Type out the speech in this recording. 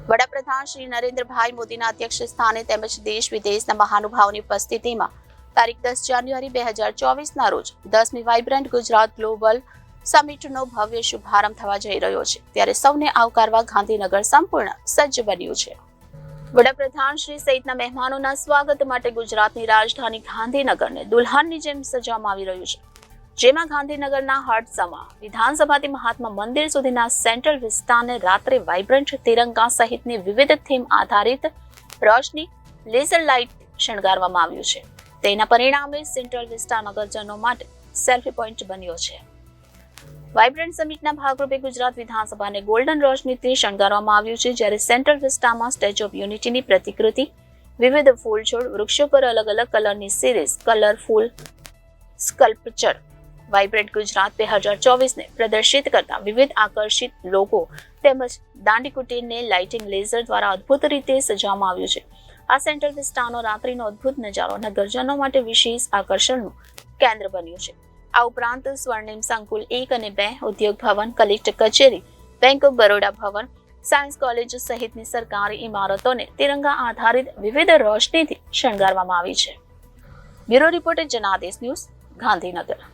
વડાપ્રધાન શ્રી નરેન્દ્રભાઈ મોદીના અધ્યક્ષ સ્થાને તેમજ દેશ વિદેશના મહાનુભાવોની ઉપસ્થિતિમાં તારીખ 10 જાન્યુઆરી 2024ના રોજ 10મી વાઇબ્રન્ટ ગુજરાત ગ્લોબલ સમિટનો ભવ્ય શુભારંભ થવા જઈ રહ્યો છે, ત્યારે સૌને આવકારવા ગાંધીનગર સંપૂર્ણ સજ્જ બન્યું છે. વડાપ્રધાન શ્રી સહિતના મહેમાનોના સ્વાગત માટે ગુજરાતની રાજધાની ગાંધીનગરને દુલ્હનની જેમ સજાવવામાં આવી રહ્યું છે, જેમાં ગાંધીનગરના હડસમા વિધાનસભાથી મહાત્મા મંદિર સુધીના સેન્ટ્રલ વિસ્તારને રાત્રે વાઇબ્રન્ટ તિરંગા સહિતની વિવિધ થીમ આધારિત રોશની લેઝર લાઇટ શણગારવામાં આવ્યું છે. તેના પરિણામે સેન્ટ્રલ વિસ્તાર નગરજનો માટે સેલ્ફી પોઈન્ટ બન્યો છે. વાઇબ્રન્ટ સમિટના ભાગરૂપે ગુજરાત વિધાનસભાને ગોલ્ડન રોશનીથી શણગારવામાં આવ્યું છે, જ્યારે સેન્ટ્રલ વિસ્તારમાં સ્ટેચ્યુ ઓફ યુનિટીની પ્રતિકૃતિ, વિવિધ ફૂલ છોડ, વૃક્ષો પર અલગ અલગ કલરની series colourful sculpture, vibrant Gujarat 2024ને પ્રદર્શિત કરતા વિવિધ આકર્ષિત લોગો તેમજ દાંડી કુટીરને લાઇટિંગ લેઝર દ્વારા અદ્ભુત રીતે સજાવવામાં આવ્યું છે. આ સેન્ટ્રલ વિસ્તારનો રાત્રિનો અદ્ભુત નજારો નગરજનો માટે વિશેષ આકર્ષણનું કેન્દ્ર બન્યું છે. આ ઉપરાંત સ્વર્ણિમ સંકુલ 1 અને 2, ઉદ્યોગ ભવન, કલેક્ટર કચેરી, bank of Baroda Bhavan, science college સહિતની સરકારી ઇમારતોને તિરંગા આધારિત વિવિધ રોશનીથી શણગારવામાં આવી છે. Bureau reporter Janadesh news, Gandhinagar.